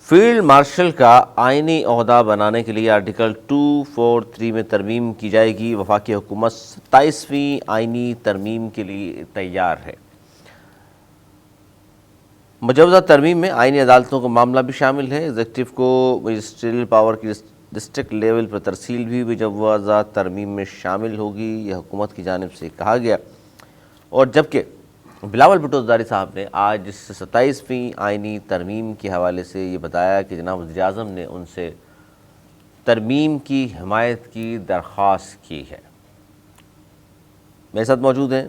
Field marshal کا آئینی عہدہ بنانے کے لیے آرٹیکل 243 میں ترمیم کی جائے گی۔ وفاقی حکومت 27ویں آئینی ترمیم کے لیے تیار ہے۔ مجوزہ ترمیم میں آئینی عدالتوں کا معاملہ بھی شامل ہے۔ ایگزیکٹو کو مجسٹریل پاور کی ڈسٹرکٹ لیول پر ترسیل بھی مجوزہ ترمیم میں شامل ہوگی، یہ حکومت کی جانب سے کہا گیا۔ اور جبکہ بلاول بھٹو زرداری صاحب نے آج 27ویں آئینی ترمیم کے حوالے سے یہ بتایا کہ جناب وزیر اعظم نے ان سے ترمیم کی حمایت کی درخواست کی ہے۔ میرے ساتھ موجود ہیں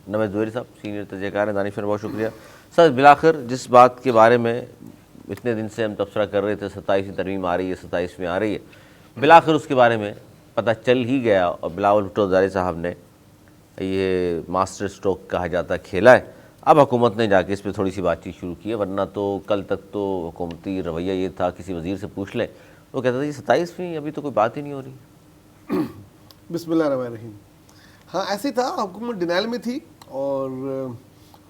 نوید زہیری صاحب، سینئر تجزیہ کار ہیں۔ دانش فر، بہت شکریہ سر۔ بالآخر جس بات کے بارے میں اتنے دن سے ہم تبصرہ کر رہے تھے، 27ویں ترمیم آ رہی ہے، 27ویں آ رہی ہے، بالآخر اس کے بارے میں پتہ چل ہی گیا، اور بلاول بھٹو زرداری صاحب نے یہ ماسٹر اسٹروک کہا جاتا کھیلا ہے۔ اب حکومت نے جا کے اس پہ تھوڑی سی بات چیت شروع کی ہے، ورنہ تو کل تک تو حکومتی رویہ یہ تھا، کسی وزیر سے پوچھ لیں وہ کہتا تھا یہ 27ویں ابھی تو کوئی بات ہی نہیں ہو رہی۔ بسم اللہ الرحمن الرحیم۔ ہاں ایسے تھا، حکومت ڈینائل میں تھی، اور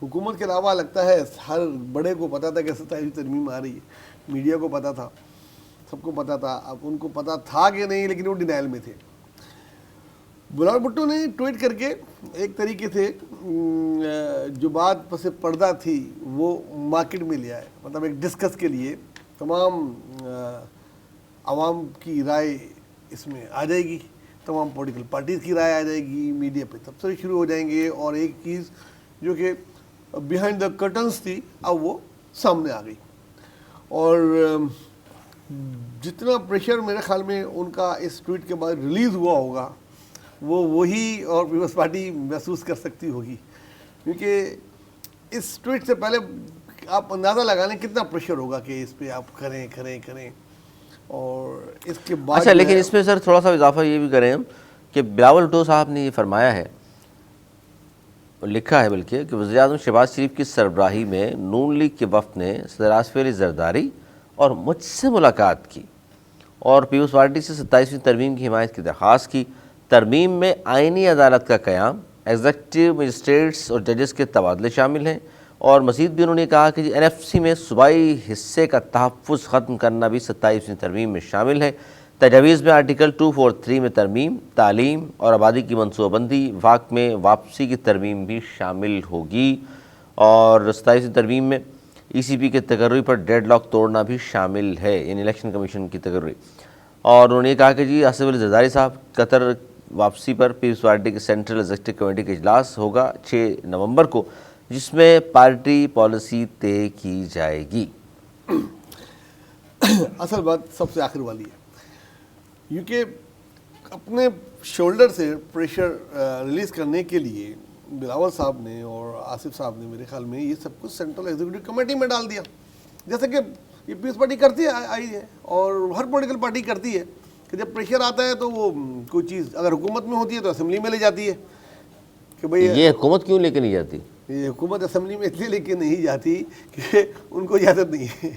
حکومت کے علاوہ لگتا ہے ہر بڑے کو پتا تھا کہ 27ویں ترمیم آ رہی ہے، میڈیا کو پتا تھا، سب کو پتا تھا۔ اب ان کو پتا تھا کہ نہیں، لیکن وہ ڈینائل میں تھے۔ بلاول بھٹو نے ٹویٹ کر کے ایک طریقے سے جو بات پس پردہ تھی وہ مارکیٹ میں لے آئے، مطلب ایک ڈسکس کے لیے تمام عوام کی رائے اس میں آ جائے گی، تمام پولیٹیکل پارٹیز کی رائے آ جائے گی، میڈیا پہ تبصرے شروع ہو جائیں گے، اور ایک چیز جو کہ بیہائنڈ دا کرٹنس تھی اب وہ سامنے آ گئی۔ اور جتنا پریشر میرے خیال میں ان کا اس ٹویٹ کے بعد ریلیز ہوا ہوگا وہ وہی اور پیپلز پارٹی محسوس کر سکتی ہوگی، کیونکہ اس ٹویٹ سے پہلے آپ اندازہ لگا لیں کتنا پریشر ہوگا کہ اس پہ آپ کریں۔ اور اس کے بعد اچھا، لیکن اس میں سر تھوڑا سا اضافہ یہ بھی کریں ہم کہ بلاول بھٹو صاحب نے یہ فرمایا ہے، لکھا ہے بلکہ، کہ وزیر اعظم شہباز شریف کی سربراہی میں نون لیگ کے وفد نے صدر آصف علی زرداری اور مجھ سے ملاقات کی اور پیپلز پارٹی سے 27ویں ترمیم کی حمایت کی درخواست کی۔ ترمیم میں آئینی عدالت کا قیام، ایگزیکٹو مجسٹریٹس اور ججز کے تبادلے شامل ہیں، اور مزید بھی انہوں نے کہا کہ این ایف سی میں صوبائی حصے کا تحفظ ختم کرنا بھی 27ویں ترمیم میں شامل ہے۔ تجاویز میں آرٹیکل 243 میں ترمیم، تعلیم اور آبادی کی منصوبہ بندی، وفاق میں واپسی کی ترمیم بھی شامل ہوگی، اور 27ویں ترمیم میں ای سی پی کے تقرری پر ڈیڈ لاک توڑنا بھی شامل ہے، یعنی الیکشن کمیشن کی تقرری۔ اور انہوں نے یہ کہا کہ جی آصف علی زرداری صاحب، قطر واپسی پر پیپلز پارٹی کے سینٹرل ایگزیکٹو کمیٹی کا اجلاس ہوگا 6 نومبر کو، جس میں پارٹی پالیسی طے کی جائے گی۔ اصل بات سب سے آخر والی ہے، کیونکہ اپنے شولڈر سے پریشر ریلیز کرنے کے لیے بلاول صاحب نے اور آصف صاحب نے میرے خیال میں یہ سب کچھ سینٹرل ایگزیکٹو کمیٹی میں ڈال دیا، جیسے کہ یہ پیپلز پارٹی کرتی آئی ہے اور ہر پولیٹیکل پارٹی کرتی ہے کہ جب پریشر آتا ہے تو وہ کوئی چیز اگر حکومت میں ہوتی ہے تو اسمبلی میں لے جاتی ہے کہ بھئی یہ حکومت کیوں لے کے نہیں جاتی؟ یہ حکومت اسمبلی میں اس لیے لے کے نہیں جاتی کہ ان کو اجازت نہیں ہے۔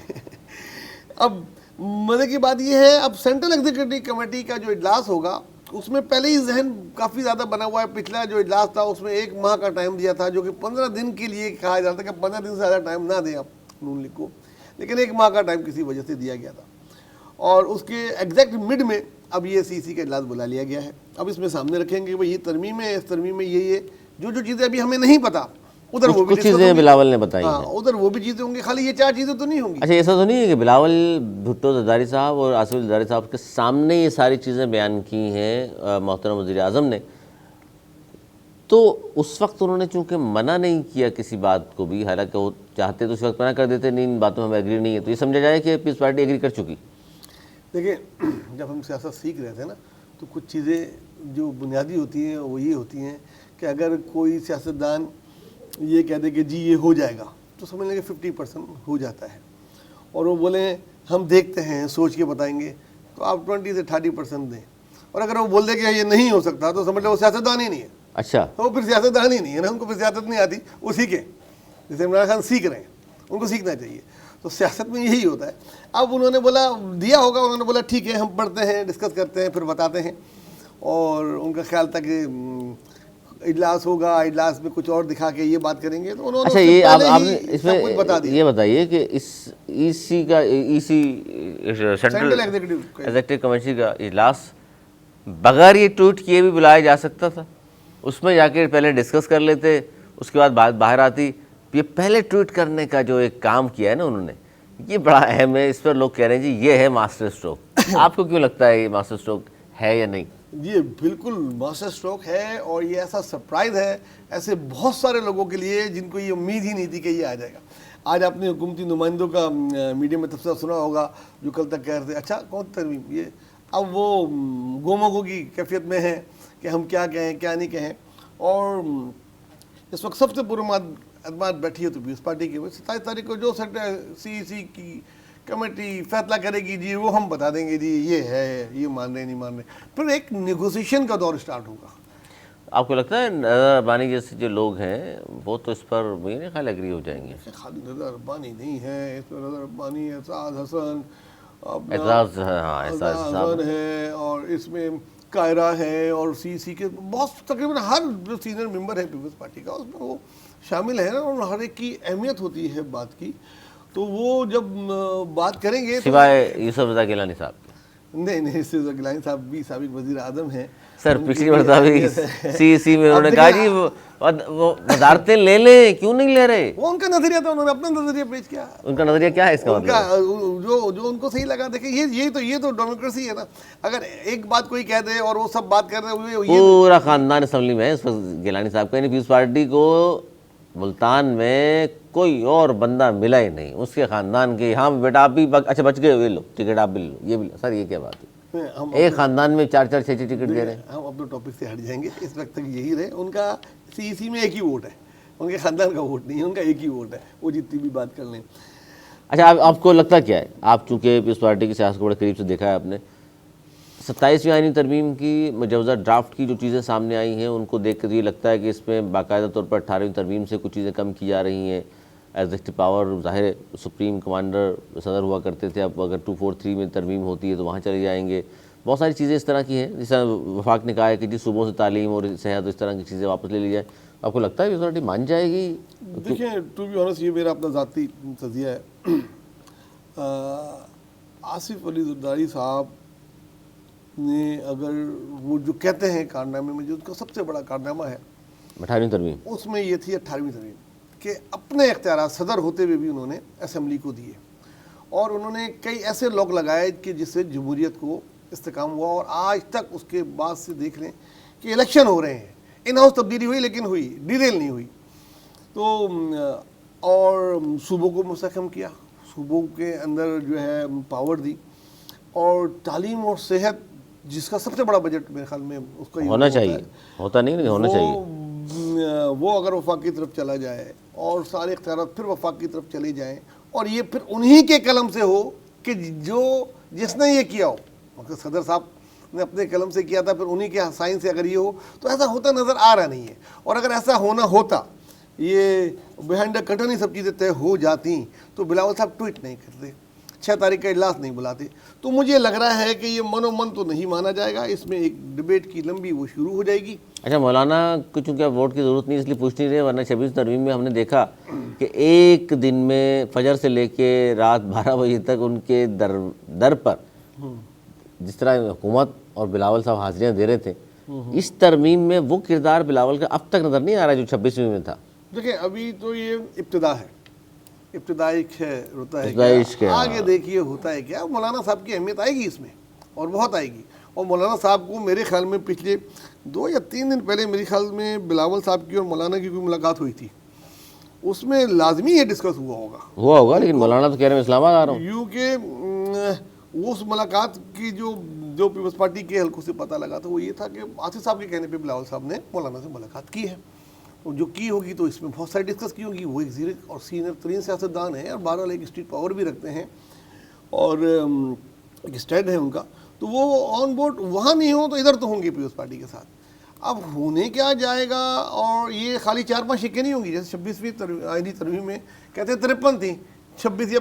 اب مزے کی بات یہ ہے، اب سینٹرل ایگزیکٹو کمیٹی کا جو اجلاس ہوگا اس میں پہلے ہی ذہن کافی زیادہ بنا ہوا ہے۔ پچھلا جو اجلاس تھا اس میں 1 ماہ کا ٹائم دیا تھا، جو کہ 15 دن کے لیے کہا جاتا ہے کہ 15 دن سے زیادہ ٹائم نہ دیں آپ نون لیگ کو، لیکن 1 ماہ کا ٹائم کسی وجہ سے دیا گیا تھا، اور اس کے ایگزیکٹ مڈ میں اب یہ سی سی کا اجلاس بلا لیا گیا ہے۔ اب اس میں سامنے رکھیں گے کہ یہ ترمیم ہے، اس ترمیم میں یہ جو چیزیں ابھی ہمیں نہیں پتہ ادھر وہ بھی کچھ چیزیں بلاول نے بتائی ہیں، ادھر وہ بھی چیزیں ہوں گی، خالی یہ 4 چیزیں تو نہیں ہوں گی۔ اچھا ایسا تو نہیں ہے کہ بلاول بھٹو زرداری صاحب اور آصف علی زرداری صاحب کے سامنے یہ ساری چیزیں بیان کی ہیں محترم وزیر اعظم نے، تو اس وقت انہوں نے چونکہ منع نہیں کیا کسی بات کو بھی، حالانکہ وہ چاہتے تو اس وقت منع کر دیتے، نہیں ان باتوں میں ایگری نہیں ہے، تو یہ سمجھا جائے کہ پیپلز پارٹی ایگری کر چکی۔ دیکھیں جب ہم سیاست سیکھ رہے تھے نا تو کچھ چیزیں جو بنیادی ہوتی ہیں وہ یہ ہوتی ہیں کہ اگر کوئی سیاستدان یہ کہہ دے کہ جی یہ ہو جائے گا تو سمجھ لیں کہ 50% ہو جاتا ہے، اور وہ بولیں ہم دیکھتے ہیں سوچ کے بتائیں گے، تو آپ 20 سے 30% دیں، اور اگر وہ بول دے کہ یہ نہیں ہو سکتا تو سمجھ لیں وہ سیاستدان ہی نہیں ہے۔ اچھا، تو وہ پھر سیاستدان ہی نہیں ہے نا، ان کو پھر سیاست نہیں آتی، وہ سیکھیں جیسے عمران خان سیکھ رہے ہیں، ان کو سیکھنا چاہیے۔ تو سیاست میں یہی ہوتا ہے۔ اب انہوں نے بولا دیا ہوگا، انہوں نے بولا ٹھیک ہے ہم پڑھتے ہیں، ڈسکس کرتے ہیں، پھر بتاتے ہیں، اور ان کا خیال تھا کہ اجلاس ہوگا, اجلاس میں کچھ اور دکھا کے یہ بات کریں گے, تو انہوں نے اچھا اس سے یہ پہلے آپ ہی نے اس سب کچھ بتا میں دیا. یہ بتائیے کہ اس ای سی کا سینٹرل ایگزیکٹو کمیٹی کا اجلاس بغیر یہ ٹویٹ کیے بھی بلایا جا سکتا تھا, اس میں جا کے پہلے ڈسکس کر لیتے, اس کے بعد بات باہر آتی. یہ پہلے ٹویٹ کرنے کا جو ایک کام کیا ہے نا انہوں نے, یہ بڑا اہم ہے. اس پر لوگ کہہ رہے ہیں جی یہ ہے ماسٹر اسٹروک. آپ کو کیوں لگتا ہے یہ ماسٹر اسٹروک ہے یا نہیں؟ یہ بالکل ماسٹر اسٹروک ہے, اور یہ ایسا سرپرائز ہے ایسے بہت سارے لوگوں کے لیے جن کو یہ امید ہی نہیں تھی کہ یہ آ جائے گا. آج آپ نے حکومتی نمائندوں کا میڈیا میں تبصرہ سنا ہوگا جو کل تک کہہ رہے تھے اچھا کون ترمیم, یہ اب وہ گومگو کی کیفیت میں ہے کہ ہم کیا کہیں کیا نہیں کہیں. اور اس وقت سب سے اعتماد بیٹھی ہے تو پیپلز پارٹی کی. 27 تاریخ کو جو سی سی کی کمیٹی فیصلہ کرے گی جی وہ ہم بتا دیں گے جی یہ ہے, یہ مان رہے نہیں مان رہے, پھر ایک نیگوسیشن کا دور اسٹارٹ ہوگا. آپ کو لگتا ہے نظر اربانی جیسے جو لوگ ہیں وہ تو اس پر میرے خیال ایگری ہو جائیں گے؟ خالی نظر اربانی نہیں ہے, اس میں نظر اربانی, اعزاز حسن, اعزاز حسن ہے, اور اس میں قاہرہ ہے, اور سی کے بہت تقریباً ہر جو سینئر ممبر ہے پیپلز پارٹی کا اس میں وہ شامل ہے, اور ہر ایک کی اہمیت ہوتی ہے بات کی. تو وہ جب بات کریں گے سوائے یوسف رضا گیلانی صاحب کے. نہیں یوسف رضا گیلانی صاحب بھی سابق وزیر اعظم ہیں. سر پچھلی مرتبہ بھی سی میں انہوں نے کہا جی وہ وزارتیں لے لیں, کیوں نہیں لے رہے؟ وہ ان کا نظریہ تھا, انہوں نے اپنا نظریہ پیش کیا. ان کا نظریہ کیا ہے اس کا مطلب؟ جو ان کو صحیح لگا. دیکھیں یہ تو ڈیموکریسی ہے نا, اگر ایک بات کوئی کہہ دے اور وہ سب بات کر رہے ہوئے پورا خاندان اسمبلی میں ہے اس وقت گیلانی صاحب کا. پیپلز پارٹی کو ملتان میں کوئی اور بندہ ملا ہی نہیں, اس کے خاندان کے. ہاں بیٹا آپ بھی اچھا بچ گئے, یہ لو ٹکٹ آپ بھی لو, یہ بھی. سر یہ کیا بات ہے, ایک خاندان میں 4-4 6-6 ٹکٹ دے رہے ہیں. ہم اپنے ٹاپک سے ہٹ جائیں گے, اس وقت تک یہی رہے. ان کا سی میں ایک ہی ووٹ ہے, ان کے خاندان کا ووٹ نہیں ہے, ان کا ایک ہی ووٹ ہے, وہ جتنی بھی بات کر لیں. اچھا آپ کو لگتا کیا ہے, آپ چونکہ پیپلز پارٹی کی سیاست کو بڑے قریب سے دیکھا ہے آپ نے, 27ویں آئینی ترمیم کی مجوزہ ڈرافٹ کی جو چیزیں سامنے آئی ہیں ان کو دیکھ کر یہ لگتا ہے کہ اس میں باقاعدہ طور پر 18ویں ترمیم سے کچھ چیزیں کم کی جا رہی ہیں. ایگزیکٹو پاور ظاہر سپریم کمانڈر صدر ہوا کرتے تھے, اب اگر 243 میں ترمیم ہوتی ہے تو وہاں چلے جائیں گے. بہت ساری چیزیں اس طرح کی ہیں, جس طرح وفاق نے کہا ہے کہ جی صوبوں سے تعلیم اور صحت اس طرح کی چیزیں واپس لے لی جائیں. آپ کو لگتا ہے یونیورسٹی مان جائے گی؟ دیکھیں ٹو بی آنیسٹ یہ میرا اپنا ذاتی تجزیہ ہے. آصف علی زرداری صاحب نے اگر وہ جو کہتے ہیں کارنامے میں جو ان کا سب سے بڑا کارنامہ ہے 18ویں ترمیم, اس میں یہ تھی 18ویں ترمیم کہ اپنے اختیارات صدر ہوتے ہوئے بھی انہوں نے اسمبلی کو دیے, اور انہوں نے کئی ایسے لوگ لگائے کہ جس سے جمہوریت کو استحکام ہوا. اور آج تک اس کے بعد سے دیکھ لیں کہ الیکشن ہو رہے ہیں, ان ہاؤس تبدیلی ہوئی لیکن ہوئی, ڈیٹیل نہیں ہوئی. تو اور صوبوں کو مستحکم کیا, صوبوں کے اندر جو ہے پاور دی, اور تعلیم اور صحت جس کا سب سے بڑا بجٹ میرے خیال میں اس کا ہونا چاہیے, ہوتا نہیں ہونا چاہیے. وہ اگر وفاق کی طرف چلا جائے اور سارے اختیارات پھر وفاق کی طرف چلے جائیں, اور یہ پھر انہی کے قلم سے ہو کہ جس نے یہ کیا ہو, مطلب صدر صاحب نے اپنے قلم سے کیا تھا, پھر انہی کے سائن سے اگر یہ ہو, تو ایسا ہوتا نظر آ رہا نہیں ہے. اور اگر ایسا ہونا ہوتا, یہ بیہائنڈ دا کرٹن ہی سب چیزیں طے ہو جاتی, تو بلاول صاحب ٹویٹ نہیں کرتے, 6 تاریخ کا اجلاس نہیں بلاتے. تو مجھے لگ رہا ہے کہ یہ من تو نہیں مانا جائے گا, اس میں ایک ڈبیٹ کی لمبی وہ شروع ہو جائے گی. اچھا مولانا کو چونکہ اب ووٹ کی ضرورت نہیں اس لیے پوچھ نہیں رہے, ورنہ 26 ترمیم میں ہم نے دیکھا کہ ایک دن میں فجر سے لے کے رات 12 بجے تک ان کے در پر جس طرح حکومت اور بلاول صاحب حاضریاں دے رہے تھے, اس ترمیم میں وہ کردار بلاول کا اب تک نظر نہیں آ رہا جو 26ویں میں تھا. دیکھیں ابھی تو یہ ابتدا ہے, ابتدائی ہوتا ہے, آگے دیکھیے ہوتا ہے کیا. مولانا صاحب کی اہمیت آئے گی اس میں, اور بہت آئے گی. اور مولانا صاحب کو میرے خیال میں پچھلے 2 یا 3 دن پہلے میرے خیال میں بلاول صاحب کی اور مولانا کی کوئی ملاقات ہوئی تھی, اس میں لازمی یہ ڈسکس ہوا ہوگا. لیکن مولانا تو کہہ رہے ہیں اسلام آباد آ رہا ہوں. یوں کہ اس ملاقات کی جو پیپلز پارٹی کے حلقوں سے پتہ لگا تھا وہ یہ تھا کہ آصف صاحب کے کہنے پہ بلاول صاحب نے مولانا سے ملاقات کی ہے, اور جو کی ہوگی تو اس میں بہت ساری ڈسکس کی ہوگی. وہ ایک زیر اور سینئر ترین سیاستدان ہیں, اور بہرحال ایک اسٹیٹ پاور بھی رکھتے ہیں, اور ایک اسٹینڈ ہے ان کا. تو وہ آن بورڈ وہاں نہیں ہوں تو ادھر تو ہوں گے پیپلز پارٹی کے ساتھ. اب ہونے کیا جائے گا, اور یہ خالی 4-5 شکیں نہیں ہوں گی, جیسے 26ویں آئینی ترمیم میں کہتے ہیں 53 تھیں, 26 یا